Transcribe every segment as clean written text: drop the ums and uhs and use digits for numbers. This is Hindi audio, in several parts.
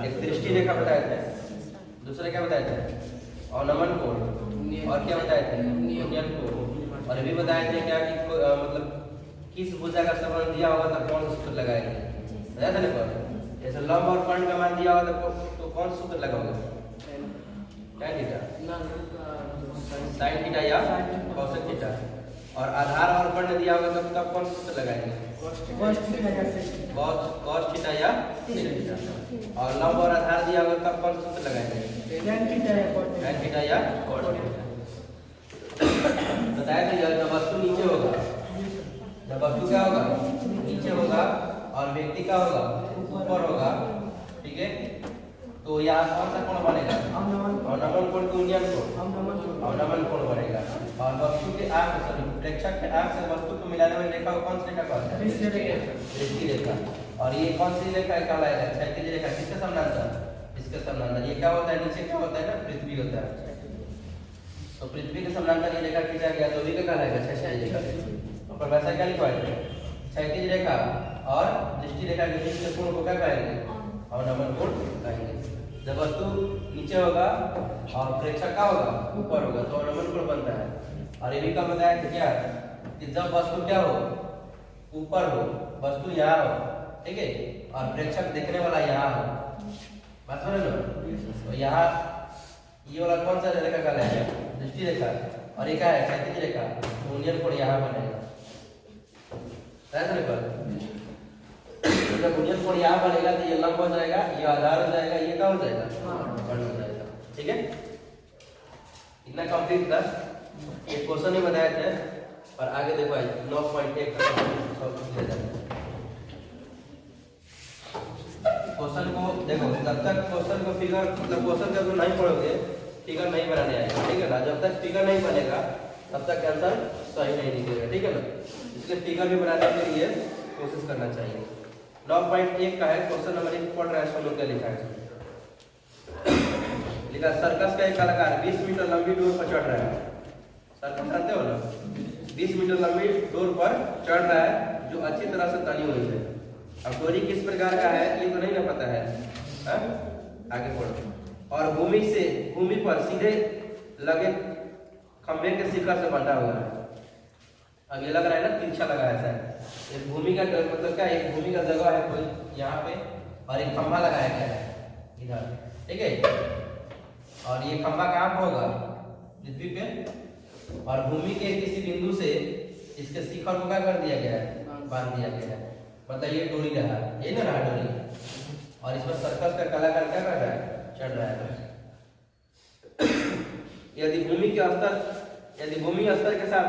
एक दृष्टि रेखा बताए थे, दूसरा क्या बताए थे अवनमन कोण, और क्या बताए थे यूनियन कोण, और अभी बताए थे क्या कि मतलब किस भुजा का संबंध दिया होगा तो कौन सा सूत्र लगाएंगे, बताया था ना। जैसे लंब और कर्ण का मान दिया होगा तो कौन सूत्र लगाओगे, tan थीटा, sin थीटा या cosec थीटा, और आधार और कर्ण दिया होगा तब कौन सूत्र लगाएंगे, cos थीटा या sin थीटा, और लंब और आधार दिया होगा तब कौन सा सूत्र लगाएंगे, tan थीटा या cot थीटा। बताया था जब वस्तु नीचे होगा, जब वस्तु क्या होगा नीचे होगा और व्यक्ति का होगा ऊपर होगा, ठीक है, तो यहाँ कौन सा कोण बनेगा, अवनमन कोण, यूनियन कोण, अवनमन कोण बनेगा। और वस्तु के आंख सॉरी प्रेक्षक के आंख से वस्तु को मिलाने वाली रेखा को कौन सी रेखा कहते हैं, दृष्टि रेखा। और ये कौन सी रेखा कहलाएगा, क्षैतिज रेखा, किसके समानांतर, इसके समानांतर। ये क्या होता है, नीचे क्या होता है ना, पृथ्वी होता है, तो पृथ्वी के समानांतर ये रेखा खींचा गया तो भी क्या कहलाएगा, क्षैतिज रेखा। और वैसा क्या लिखा है, क्षैतिज रेखा और दृष्टि रेखा के बीच के कोण को क्या कहेंगे, अवनमन कोण कहेंगे। जब वस्तु नीचे होगा और प्रेक्षक का होगा ऊपर होगा तो अवनमन कोण बनता है। और ये भी कब बताया कि क्या कि जब वस्तु क्या हो ऊपर हो, वस्तु यहाँ हो, ठीक है, और प्रेक्षक देखने वाला यहाँ हो, बात समझ लो। तो यहाँ ये वाला कौन सा रेखा का है, दृष्टि रेखा, और ये क्या है, क्षैतिज रेखा, यूनियन कोण यहाँ बनेगा, जब यूनियन कोण यहाँ बनेगा तो ये लंब हो जाएगा, ये आधार हो जाएगा, ये क्या हो जाएगा, कर्ण हो जाएगा, ठीक है। इतना कंप्लीट था, ये क्वेश्चन ही बताए थे, और आगे देखो 9.1 का क्वेश्चन को देखो, जब तक क्वेश्चन को फिगर मतलब क्वेश्चन का नहीं पढ़ोगे फिगर नहीं बनाने आएगा, ठीक है ना। जब तक फिगर नहीं बनेगा तब तक आंसर सही नहीं निकलेगा, ठीक है ना। इसलिए फिगर भी बनाने के लिए कोशिश करना चाहिए। 9.1 का है क्वेश्चन नंबर 1 पढ़ रहा है, सब लोग क्या लिखा है, लिखा सर्कस का एक कलाकार 20 मीटर लंबी डोर पर चढ़ रहा है, सर्कस जानते हो ना, 20 मीटर लंबी डोर पर चढ़ रहा है जो अच्छी तरह से तनी हुई है। अब डोरी किस प्रकार का है ये तो नहीं ना पता है, आगे पढ़ो। और भूमि पर सीधे लगे खंभे के शिखर से बंधा हुआ है। अब ये लग रहा है ना तिरछा लगा है सर, एक भूमि का मतलब क्या, एक भूमि का जगह है कोई यहाँ पे और एक खंभा लगाया गया है इधर, ठीक है। और ये खंभा कहाँ पर होगा, पृथ्वी पे, और भूमि के किसी बिंदु से इसके शिखर को क्या कर दिया गया है, बांध दिया गया है, मतलब ये डोरी रहा, ये ना रहा डोरी, और इसमें सर्कस का कलाकार क्या कर रहा है, चढ़ रहा है। यदि भूमि स्तर के साथ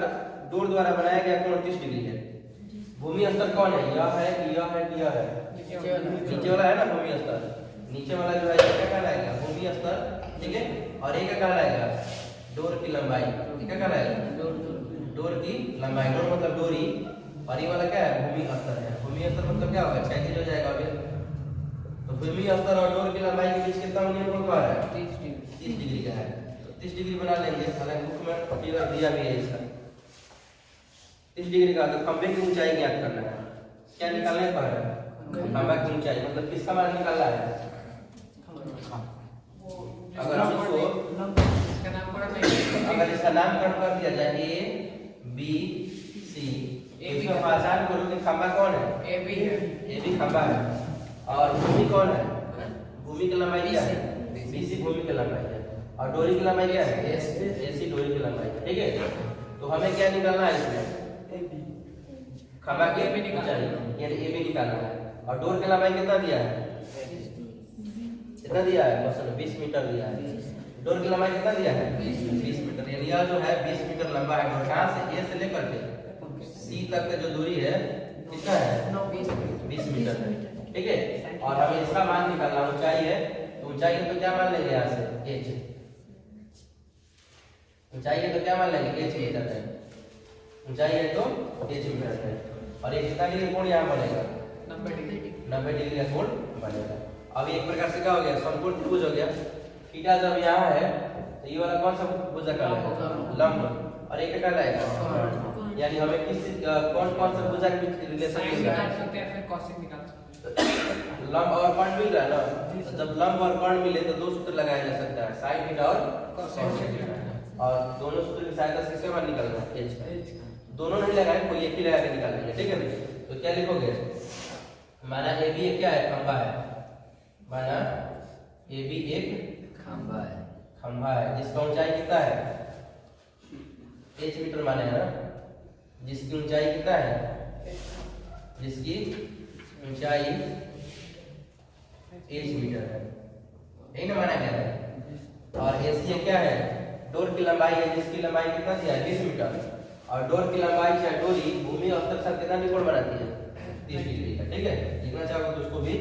डोर द्वारा बनाया गया कोण 30 डिग्री है। भूमि स्तर कौन है, यह है कि यह है कि यह है, नीचे वाला है ना भूमि स्तर, नीचे वाला जो है ये क्या कहलाएगा, भूमि स्तर, ठीक है। और ये क्या कहलाएगा, डोर की लंबाई, ये क्या कहलाएगा, डोर की लंबाई, डोर मतलब डोरी, और ये वाला क्या है, भूमि स्तर है। भूमि स्तर मतलब क्या होगा, क्षैतिज हो जाएगा अभी। तो भूमि स्तर और डोर की लंबाई के बीच कितना यूनियन कोण है, 30 डिग्री का है। 30 डिग्री बना लेंगे, हालांकि बुक में फिगर दिया भी है इसका 30 डिग्री का। तो खंभे की ऊंचाई ज्ञात करना है, क्या निकालना है पर खंभा की ऊंचाई, मतलब किसका मान निकालना है। अगर इसका नामकरण कर दिया जाए A B C, इसमें आसान करो कि खंभा कौन है, A B खंभा है, और भूमि कौन है, भूमि की लंबाई क्या है, BC भूमि की लंबाई है, और डोरी की लंबाई क्या है, AC डोरी की लंबाई है, ठीक है। तो हमें क्या निकालना है इसमें, खंभा की ऊंचाई यानी AB निकालना है, और डोर की लंबाई कितना दिया है, कितना दिया है, क्वेश्चन 20 मीटर दिया है। डोर की लंबाई कितना दिया है, 20 मीटर, यानी यह जो है 20 मीटर लंबा है। और कहाँ से A से लेकर के C तक का जो दूरी है कितना है, 20 मीटर है, ठीक है। और हमें इसका मान निकालना, ऊंचाई है, तो ऊंचाई है तो क्या मान लेंगे यहाँ से, h, ऊंचाई है तो क्या मान लेंगे, h मीटर है, ऊंचाई है तो h मीटर है। और ये कितना डिग्री कोण यहाँ बनेगा, 90 डिग्री का कोण बनेगा। अब एक प्रकार से क्या हो गया, समकोण त्रिभुज हो गया। थीटा जब यहाँ है तो ये वाला कौन सा भुजा कहलाएगा, लंब, और एक क्या कहलाएगा, यानी हमें किस कौन सा भुजा के बीच रिलेशन मिलेगा, लंब और कर्ण मिल रहा है ना, तो जब लंब और कर्ण मिले तो दो सूत्र लगाया जा सकता है, साइन थीटा और कॉस थीटा, और दोनों सूत्र की सहायता से इसका मान निकालना है h का। दोनों नहीं लगाए, कोई एक ही लगा के निकालेंगे, ठीक है। तो क्या लिखोगे, माना ए बी क्या है, खंभा है, माना ए बी एक खंभा है जिसका ऊंचाई कितना है, h मीटर माने है ना, जिसकी ऊंचाई कितना है, जिसकी ऊंचाई h मीटर है, यही ना माना गया है। और एस क्या है, डोर की लंबाई है, जिसकी लंबाई कितना दिया है 20 मीटर, और डोर की लंबाई चाहे डोरी भूमि और तल से कितना निकोण बनाती है 30 डिग्री का, ठीक है। लिखना चाहोगे तो उसको भी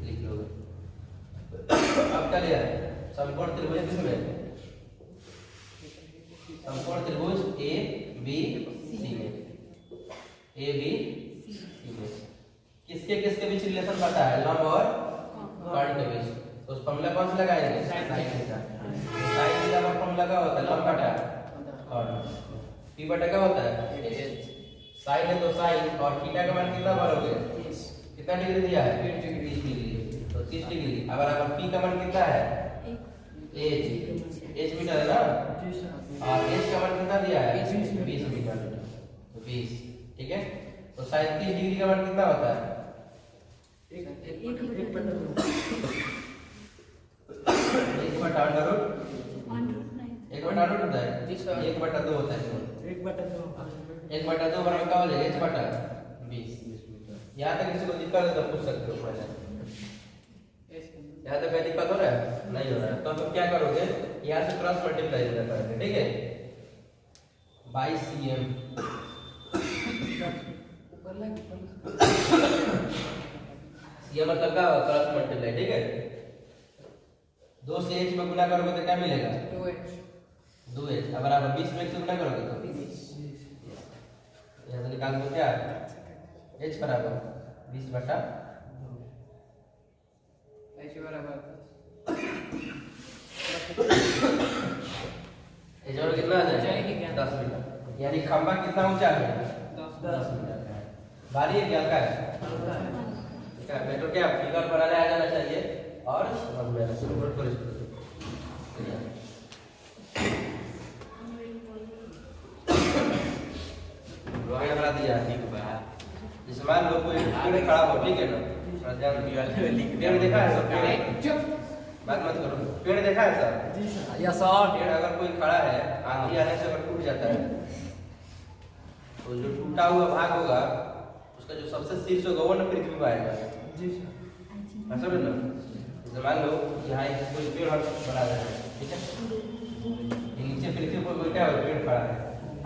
लिख लोगे। अब क्या लिया है, समकोण त्रिभुज किसमें, समकोण त्रिभुज ए बी सी में, ए बी सी में किसके किसके बीच रिलेशन पता है, लंब और कर्ण के बीच, तो उस फॉर्मूला कौन सा लगाएंगे, साइन थीटा। साइन थीटा का फॉर्मूला क्या होता है, लंब बटा कर्ण, p बटा क्या होता है h, साइन है तो साइन, और थीटा का मान कितना भरोगे, कितना डिग्री दिया है 30 डिग्री, तो 30 डिग्री। अब अगर p का मान कितना है h मीटर है ना, और h का मान कितना दिया है 20 मीटर, तो 20, ठीक है। तो साइन 30 डिग्री का मान कितना होता है, 1/√1/√2 होता है, 1/2 होता है, 1/2 बराबर क्या हो जाएगा, h बटा 20। यहाँ तक किसी को दिक्कत है तो पूछ सकते हो, यहाँ तक कोई दिक्कत हो रहा है, नहीं हो रहा है, तो तुम क्या करोगे, यहाँ से क्रॉस मल्टीप्लाई करोगे, ठीक है। 22 cm ये मतलब क्या होगा, क्रॉस मल्टीप्लाई, ठीक है। 2 से h में गुना करोगे तो क्या मिलेगा, 2h, अब बराबर 20 में 1 से गुना करोगे तो यहाँ से निकाल दो क्या, h बराबर 20 बटा h बराबर कितना आ जाएगा 10 मीटर, यानी खंभा कितना ऊंचा है 10 मीटर का है। भारी है क्या है, बेटो क्या फिगर बनाने आ जाना चाहिए और समझ में आना चाहिए। ड्राइंग बना दिया, जैसे मान लो कोई पेड़ खड़ा हो, ठीक है ना, पेड़ देखा है सब, पेड़ बात मत करो, पेड़ देखा है सब, या सर पेड़ अगर कोई खड़ा है, आंधी आने से अगर टूट जाता है, तो जो टूटा हुआ भाग होगा उसका जो सबसे शीर्ष होगा वो ना पृथ्वी पर आएगा, समझ लो। जैसे मान लो यहाँ कोई पेड़ बना रहा है, ठीक है, नीचे पृथ्वी पर कोई क्या पेड़ खड़ा है,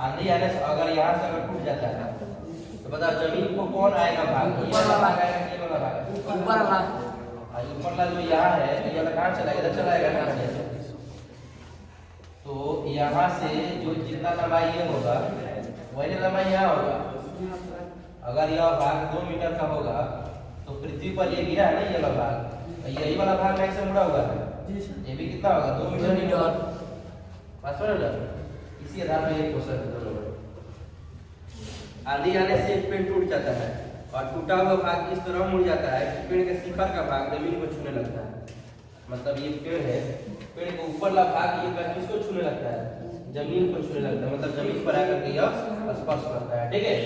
आंधी आने से अगर यहाँ से अगर टूट जाता है तो बताओ जमीन को कौन आएगा भाग, ये वाला भाग आएगा, ये वाला भाग ऊपर वाला, और ऊपर वाला जो यहाँ है ये वाला कहाँ चला, इधर चलाएगा यहाँ से, तो यहाँ से जो जितना लंबाई ये होगा वही लंबाई यहाँ होगा। अगर यह भाग 2 मीटर का होगा तो पृथ्वी पर ये गिरा है ना ये वाला भाग, यही वाला भाग ऐसे मुड़ा हुआ है, ये भी कितना होगा 2 मीटर, बस हो ना। इसी आधार पर ये क्वेश्चन है दोनों। आंधी आने से एक पेड़ टूट जाता है और टूटा हुआ भाग इस तरह मुड़ जाता है कि पेड़ के शिखर का भाग जमीन को छूने लगता है, मतलब ये पेड़ है, पेड़ के ऊपर वाला भाग ये किसको छूने लगता है, जमीन को छूने लगता है, मतलब जमीन पर आकर के यह स्पर्श करता है, ठीक है।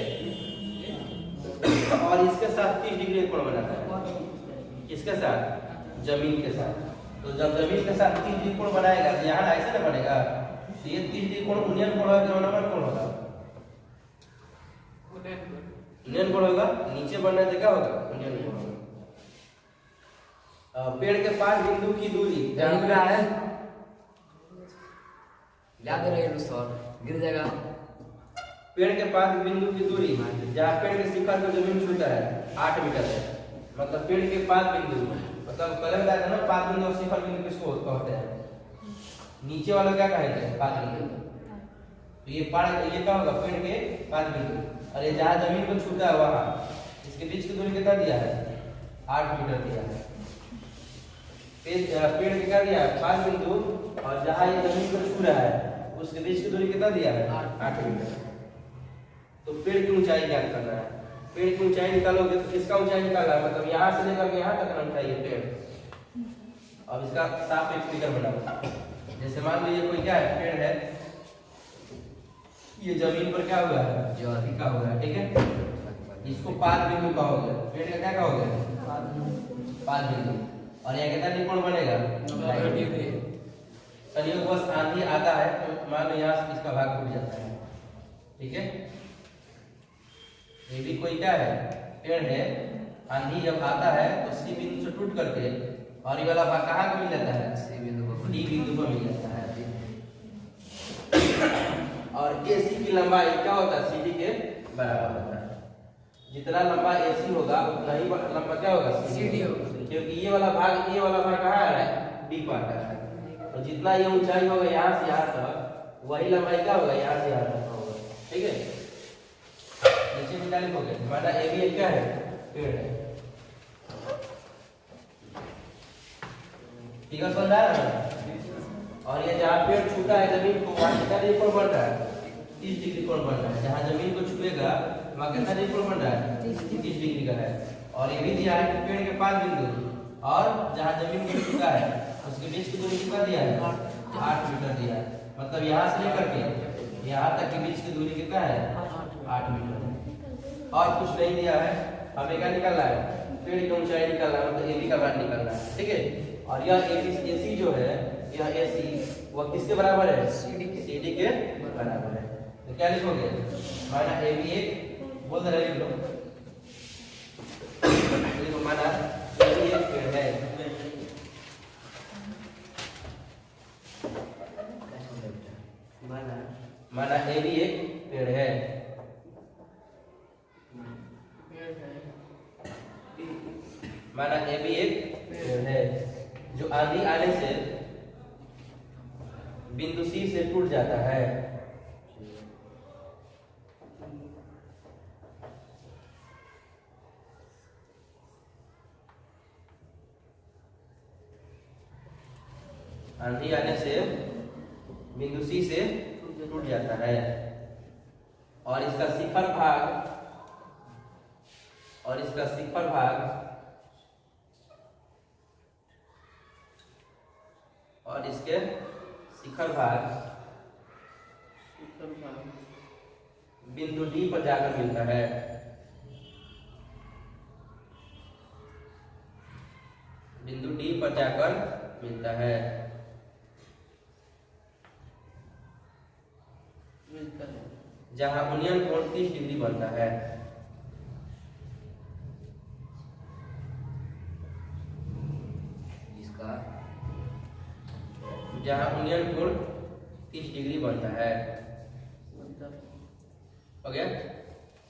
और इसके साथ 30 डिग्री कोण बनाता है, किसके साथ, जमीन के साथ। तो जब जमीन के साथ 30 डिग्री कोण बनाएगा तो यहाँ ऐसे ना बनेगा, तो ये 30 डिग्री कोण उन्नयन कोण होगा कि अवनमन कोण होगा, उन्नयन कोण होगा, नीचे बनने से क्या होगा उन्नयन कोण होगा। पेड़ के 5 बिंदु की दूरी जहाँ है याद रहेगा सर, गिर जाएगा। पेड़ के 5 बिंदु की दूरी जहाँ पेड़ के शिखर को जमीन छूता है 8 मीटर है, मतलब पेड़ के 5 बिंदु, मतलब पहले बताया था ना 5 बिंदु और शिखर बिंदु किसको कहते हैं, नीचे वाला क्या कहेंगे 5 बिंदु, तो ये क्या होगा पेड़ के 5 बिंदु, और ये जहाँ जमीन को छूता है वहाँ इसके बीच की दूरी कितना दिया है 8 मीटर दिया है। पेड़ के क्या दिया है 5 बिंदु, और जहाँ ये जमीन को छू रहा है उसके बीच की दूरी कितना दिया है 8 मीटर। तो पेड़ की ऊंचाई ज्ञात करना है, पेड़ की ऊंचाई निकालोगे तो किसका ऊंचाई निकालना है, मतलब यहाँ से लेकर के यहाँ तक ना ऊंचाई है पेड़। अब इसका साफ एक फिगर बनाओ। जैसे मान लीजिए कोई क्या है, पेड़ है, ये जमीन पर क्या हुआ है, जो टिका हुआ है, ठीक है। इसको पाद बिंदु कहोगे, पेड़ का क्या कहोगे, पाद बिंदु। और यहाँ कितना त्रिकोण बनेगा, चलिए बस आंधी आता है तो मान लो यहाँ से इसका भाग टूट जाता है, ठीक है। ये भी कोई क्या है, पेड़ है, आंधी जब आता है तो सी बिंदु से टूट करके और ये वाला भाग कहाँ को मिल जाता है, सी बिंदु को, डी बिंदु पर मिल जाता है। और एसी की लंबाई क्या होता है, सीडी के बराबर होता है। जितना लंबा एसी होगा उतना ही लंबा क्या होगा, सीडी होगा, क्योंकि ये वाला भाग कहाँ आ रहा है, डी पर आ रहा है। तो जितना ये ऊंचाई होगा यहाँ से यहाँ तक, वही लंबाई क्या होगा, यहाँ से यहाँ तक होगा, ठीक है। नीचे निकाल लिखोगे, हमारा ए भी एक क्या है, पेड़ है, ठीक है, समझ आ रहा है। और ये जहाँ पेड़ छूटा है जमीन को, वहाँ कितना त्रिकोण बन रहा है, 30 डिग्री कोण बन रहा है। जहाँ जमीन को छुएगा वहाँ कितना त्रिकोण बन रहा है, 30 डिग्री का है। और ये भी दिया है कि पेड़ के पाद बिंदु और जहाँ जमीन को छुआ है उसके बीच की दूरी कितना दिया है, 8 मीटर दिया है। मतलब यहाँ से लेकर के यहाँ तक के बीच की दूरी कितना है, 8 मीटर। और कुछ नहीं दिया है, हमें क्या निकालना है, पेड़ की ऊंचाई निकालना है, मतलब एबी का मान निकालना है, ठीक है। और यह एसी जो है, यह एसी वह किसके बराबर है, सीडी के बराबर है। तो क्या लिखोगे, माना एबी एक, बोल दे रहे लोग, देखो माना एबी एक पेड़ है, माना एबी एक पेड़ है, माना एबी एक पेड़ है जो आंधी आने से बिंदु सी से टूट जाता है। आंधी आने से बिंदु सी से टूट जाता है और इसका शिखर भाग और इसके शिखर भाग बिंदु डी पर जाकर मिलता है। बिंदु डी पर जाकर मिलता है, जहां यूनियन कोण 30 डिग्री बनता है। इसका जहां यूनियन कोण 30 डिग्री बनता है, हो गया।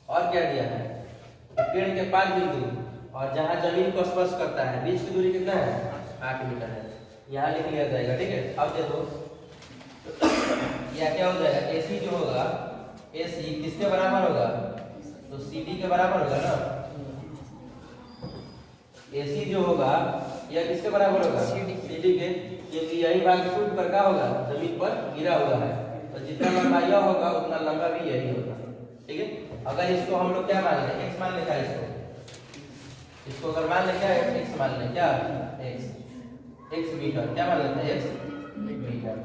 और क्या दिया है, पेड़ के पाद बिंदु और जहां जमीन को स्पर्श करता है बीच की दूरी कितना है, 8 मीटर है। यहाँ लिख लिया जाएगा, ठीक है। अब देखो यह क्या हो जाएगा, एसी जो होगा, एसी किसके बराबर होगा, तो सीडी के बराबर होगा ना। एसी जो होगा यह किसके बराबर होगा, सीडी के, क्योंकि यही भाग टूट कर क्या होगा, जमीन पर गिरा हुआ है। तो जितना लंबा यह होगा उतना लंबा भी यही होगा, ठीक है। अगर इसको हम लोग क्या मान लें, एक्स मान लें, क्या इसको अगर मान लें क्या, एक्स मान लें, क्या एक्स मीटर, क्या मान लेते हैं, एक्स मीटर।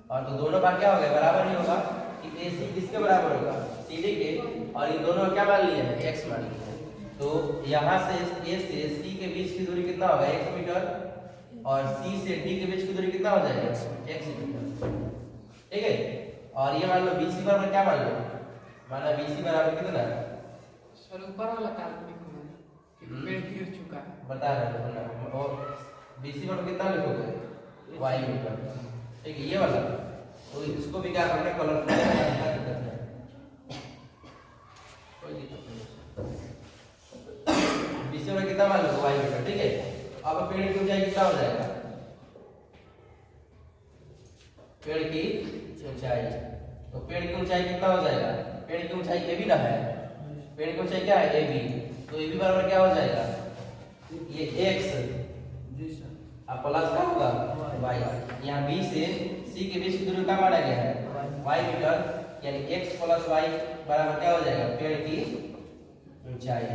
और तो दोनों भाग क्या होगा, बराबर ही होगा कि एसी किसके बराबर होगा, सीडी के, और इन दोनों क्या मान लिए हैं, एक्स मान लिए हैं। तो यहाँ से ए से सी के बीच की दूरी कितना होगा, एक्स मीटर, और सी से डी के बीच की दूरी कितना हो जाएगा, एक्स मीटर, ठीक है। और ये मान लो बीसी बराबर क्या मान लो, माना बीसी बराबर कितना, सर ऊपर वाला काल्पनिक पेड़ गिर चुका है, बता रहे हो। और बीसी बराबर कितना लिखोगे, वाई मीटर, ठीक है, ये वाला। तो इसको भी क्या करना है, कलर बीसी बराबर कितना मान लो, वाई मीटर, ठीक है। अब पेड़ की ऊंचाई कितना हो जाएगा, पेड़ की ऊंचाई, तो पेड़ की ऊंचाई कितना हो जाएगा, पेड़ की ऊंचाई ए बी ना है, पेड़ की ऊंचाई क्या है, ए बी। तो ए बी बराबर क्या हो जाएगा, ये एक्स अब प्लस क्या होगा, वाई। यहाँ बी से सी के बीच की दूरी का माना गया है, वाई मीटर, यानी एक्स प्लस वाई बराबर क्या हो जाएगा, पेड़ की ऊंचाई।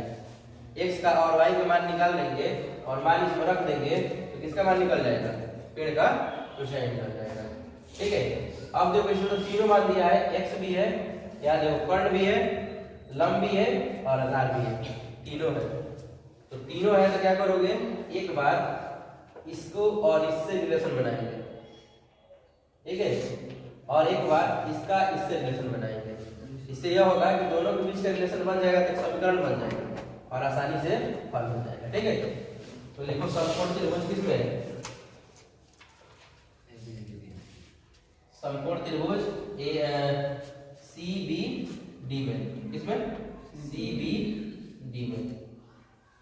x का और y का मान निकाल लेंगे और मान इसमें रख देंगे तो किसका मान निकल जाएगा? पेड़ का ऊंचाई निकल जाएगा। ठीक है, अब देखो इसमें तो तीनों मान दिया है, x भी है, यहाँ देखो कर्ण भी है, लंब भी है और आधार भी है, तीनों है। तो तीनों है तो क्या करोगे, एक बार इसको और इससे रिलेशन बनाएंगे, ठीक है, और एक बार इसका इससे रिलेशन बनाएंगे। इससे यह होगा कि दोनों के बीच का रिलेशन बन जाएगा तो समीकरण बन जाएगा और आसानी से हल हो जाएगा। ठीक है, तो लिखो समकोण त्रिभुज किसमें है? समकोण त्रिभुज CBD में, किसमें? CBD में।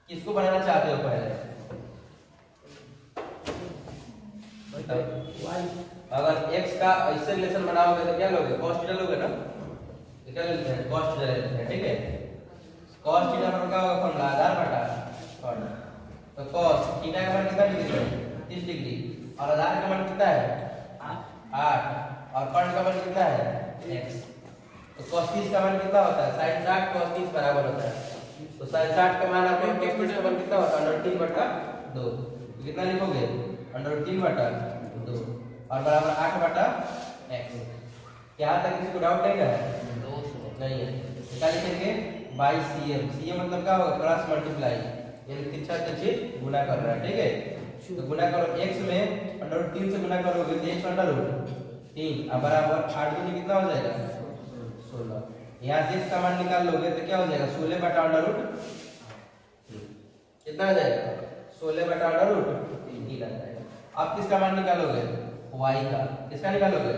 किसको बनाना चाहते हो पहले? अगर x का इससे रिलेशन बनाओगे तो क्या लोगे? cos थीटा लोगे ना, तो क्या लेते हैं? cos थीटा लेते हैं। ठीक है, cos थीटा पर क्या होगा? फॉर्मूला आधार बटा कर्ण। तो cos थीटा का मान कितना डिग्री है? 30 डिग्री, और आधार का मान कितना है? 8, और कर्ण का मान कितना है? x। तो cos 30 का मान कितना होता है? sin 60 cos 30 बराबर होता है। तो sin 60 का मान आपको cos 30 का मान कितना होता है? √3 बटा 2। तो कितना लिखोगे? √3 बटा 2 और बराबर 8 बटा x। यहाँ तक किसी को डाउट नहीं है? नहीं है। क्या लिखेंगे? By cm। cm मतलब क्या होगा? क्रॉस मल्टीप्लाई, यानी तिरछा तिरछी गुना कर रहा है। ठीक है, तो गुना करो x में √3 से गुना करोगे तो x √3 और बराबर 8 दूनी कितना हो जाएगा? 16। यहाँ से x का मान निकाल लोगे तो क्या हो जाएगा? 16 बटा √3 कितना हो जाएगा? 16 बटा √3 आ जाएगा। अब किसका मान निकालोगे? y का। किसका निकालोगे?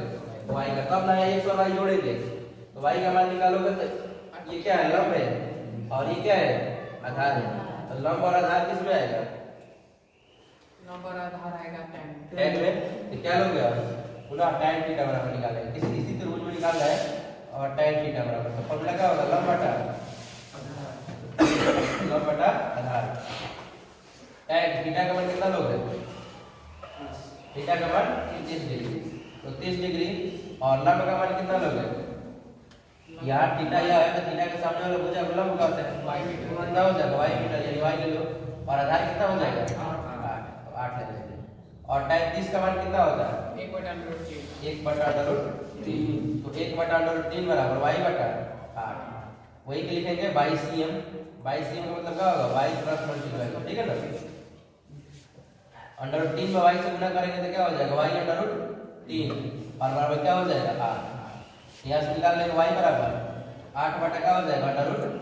y का। तब ना x और y जोड़ेंगे तो y का मान निकालोगे तो ये क्या है? लंब है, और ये क्या है? आधार है। तो लंब और आधार किस में आएगा? लंब और आधार आएगा tan में। तो क्या लोगे आप? पुनः tan थीटा बराबर निकालेंगे, इसी त्रिभुज में निकालना है, और tan थीटा बराबर तो फॉर्मूला क्या होगा? लंब बटा आधार। tan थीटा का मान कितना लोगे? थीटा का मान 30 डिग्री, तो 30 डिग्री, और लंब का मान कितना लोगे? यहाँ थीटा यह है तो थीटा के सामने वाला भुजा को लंब कहते हैं। कितना हो जाएगा? y मीटर, यानी y ले लो, और आधार कितना हो जाएगा? 8, तो 8 ले लेंगे। और tan 30 का मान कितना होता है? 1 बटा √3। 1 बटा √3, तो 1 बटा √3 बराबर y बटा 8। वही के लिखेंगे बाई cm। बाई cm का मतलब क्या होगा? y cross multiply. ठीक है ना, √3 में y से गुना करेंगे तो क्या हो जाएगा? y √3 और बराबर क्या हो जाएगा? 8। यहाँ से निकाल लेंगे y बराबर 8 बटा क्या हो जाएगा? √3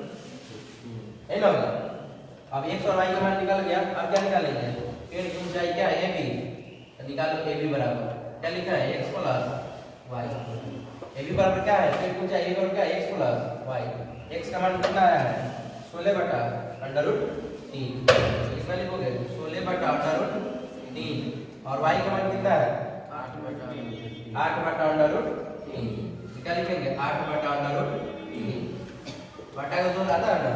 है ना होगा। अब x और y का मान निकल गया। अब क्या निकालेंगे? पेड़ की ऊंचाई क्या है? AB। तो निकालो AB बराबर क्या लिखा है? x plus y। AB बराबर क्या है? पेड़ की ऊंचाई बराबर क्या है? x plus y। x का मान कितना आया है? 16 बटा √3। कितना लिखोगे? 16 बटा √3, और y का मान कितना है? 8 बटा √3। क्या लिखेंगे? 8 बटा √3। बटा का जोड़ आता है ना,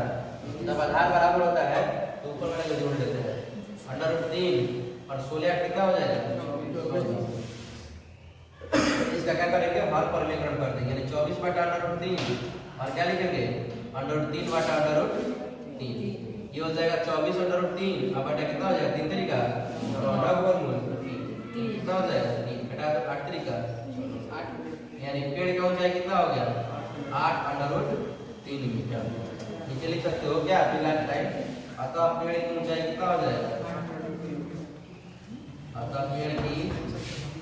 जब आधार बराबर होता है तो ऊपर वाले को जोड़ देते हैं। √3 और 16 कितना हो जाएगा? 24। इसका क्या करेंगे? हर परमीकरण कर देंगे, यानी 24 बटा √3, और क्या लिखेंगे? √3 बटा √3। ये हो जाएगा 24 √3 और बटा कितना हो जाएगा? 3 तरीका कितना हो जाएगा? 3 घटा तो 8 तरीका 8, यानी पेड़ का ऊंचाई कितना हो गया? 8 √3 मीटर। नीचे लिख सकते हो क्या? फिलहाल टाइम। अतः पेड़ की ऊंचाई कितना हो जाएगा? अतः पेड़ की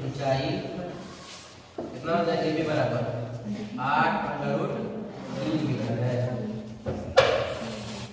ऊंचाई कितना हो जाएगा? AB बराबर 8 √3